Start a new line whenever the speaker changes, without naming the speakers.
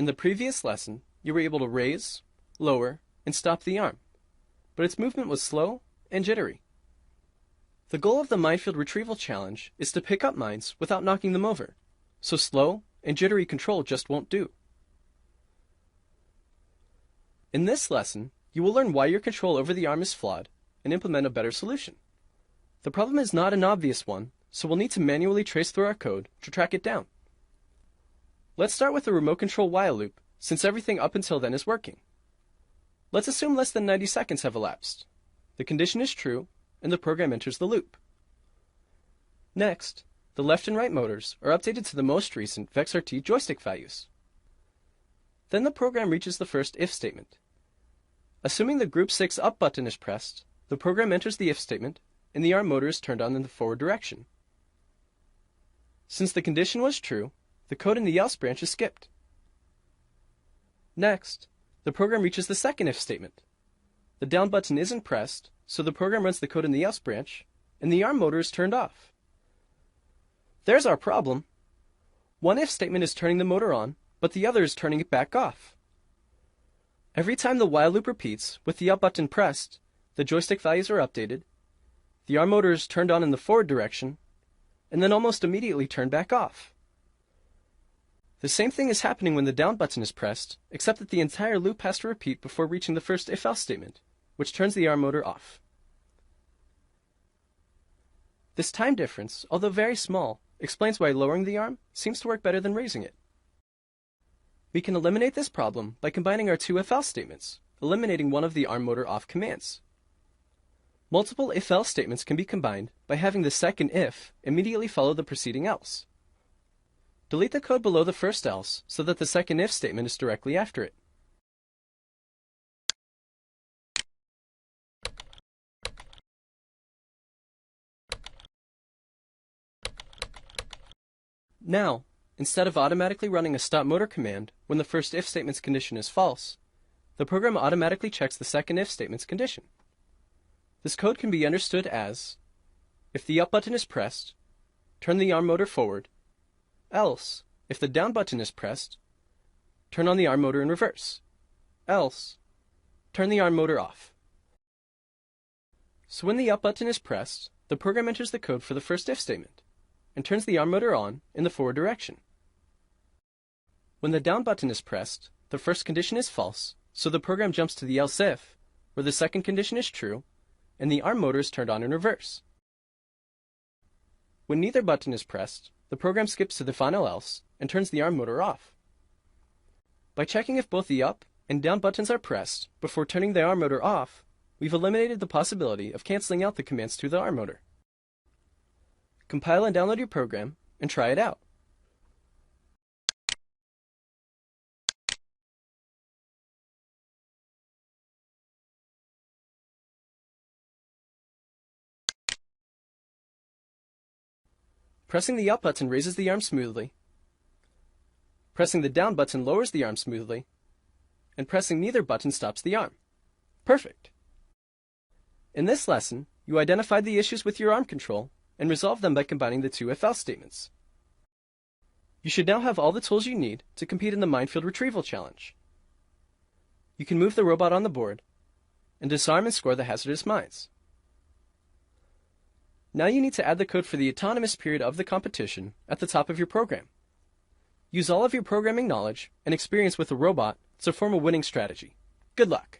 In the previous lesson, you were able to raise, lower, and stop the arm, but its movement was slow and jittery. The goal of the minefield retrieval challenge is to pick up mines without knocking them over, so slow and jittery control just won't do. In this lesson, you will learn why your control over the arm is flawed and implement a better solution. The problem is not an obvious one, so we'll need to manually trace through our code to track it down. Let's start with the remote control while loop, since everything up until then is working. Let's assume less than 90 seconds have elapsed. The condition is true, and the program enters the loop. Next, the left and right motors are updated to the most recent VexRT joystick values. Then the program reaches the first if statement. Assuming the group 6 up button is pressed, the program enters the if statement, and the arm motor is turned on in the forward direction. Since the condition was true, the code in the else branch is skipped. Next, the program reaches the second if statement. The down button isn't pressed, so the program runs the code in the else branch, and the arm motor is turned off. There's our problem. One if statement is turning the motor on, but the other is turning it back off. Every time the while loop repeats with the up button pressed, the joystick values are updated, the arm motor is turned on in the forward direction, and then almost immediately turned back off. The same thing is happening when the down button is pressed, except that the entire loop has to repeat before reaching the first if-else statement, which turns the arm motor off. This time difference, although very small, explains why lowering the arm seems to work better than raising it. We can eliminate this problem by combining our two if-else statements, eliminating one of the arm motor off commands. Multiple if-else statements can be combined by having the second if immediately follow the preceding else. Delete the code below the first else so that the second if statement is directly after it. Now, instead of automatically running a stop motor command when the first if statement's condition is false, the program automatically checks the second if statement's condition. This code can be understood as, if the up button is pressed, turn the arm motor forward, else, if the down button is pressed, turn on the arm motor in reverse, else, turn the arm motor off. So when the up button is pressed, the program enters the code for the first if statement, and turns the arm motor on in the forward direction. When the down button is pressed, the first condition is false, so the program jumps to the else if, where the second condition is true, and the arm motor is turned on in reverse. When neither button is pressed, the program skips to the final else and turns the arm motor off. By checking if both the up and down buttons are pressed before turning the arm motor off, we've eliminated the possibility of canceling out the commands through the arm motor. Compile and download your program and try it out. Pressing the up button raises the arm smoothly, pressing the down button lowers the arm smoothly, and pressing neither button stops the arm. Perfect! In this lesson, you identified the issues with your arm control and resolved them by combining the two if-else statements. You should now have all the tools you need to compete in the minefield retrieval challenge. You can move the robot on the board and disarm and score the hazardous mines. Now you need to add the code for the autonomous period of the competition at the top of your program. Use all of your programming knowledge and experience with the robot to form a winning strategy. Good luck!